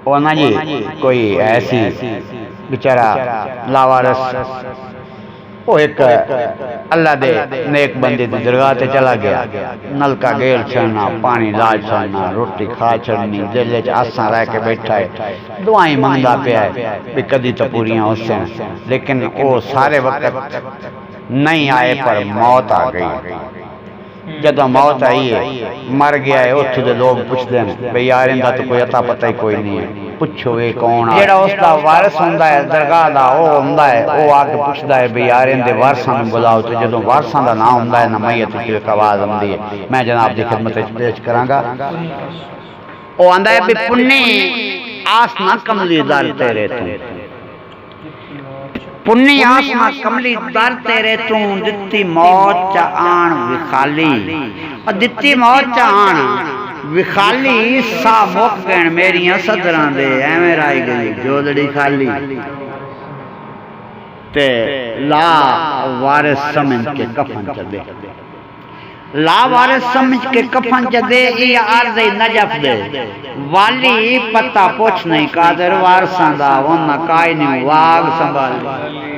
वो ना जी कोई ऐसी बेचारा लावारस, वो एक अल्लाह दे नेक बंदे की दरगाह ते चला गया, नलका गेल छड़ना, पानी लाल छड़ना, रोटी खा छड़नी, दिल च आसा रह के बैठा है, दुआई मंगदा पिया है भी कदी तो पूरियां होसन, लेकिन वो सारे वक्त नहीं आए पर मौत आ गई। जदों मौत आई है, मर गया है, उत्थों दे लोग पुछदे हैं भाई यार इनका तो कोई अता पता ही कोई नहीं है, पुछो ये कौन आ। जेड़ा उसका वारिस हुंदा है दरगाह दा, वो हुंदा है, वो आके पुछदा है भाई यार इनदे वारसां नूं बुलाओ, तो जदों वारसां दा नाम हुंदा है ना मैयत दी एक आवाज आंदी है, मैं जनाब दी खिदमत विच पेश करांगा। वो आंदा है भी पुन्नी आस ना कमली दर तेरे तू, पुन्नी आसमा कमली दर तेरे तू, दित्ती मौत च आन विखाली, और दित्ती मौत च आन विखाली, सा मुक गए मेरिया सदरां दे, एवें राई गई जोदड़ी खाली, ते ला वारिस समझ के कफन च दे, ला वारिस समझ के कफन च दे, ये अर्ज़ नजफ दे, वाली पता पुछ नहीं कादर वारसां दा, उन्ना काई नहीं वाग संभाली।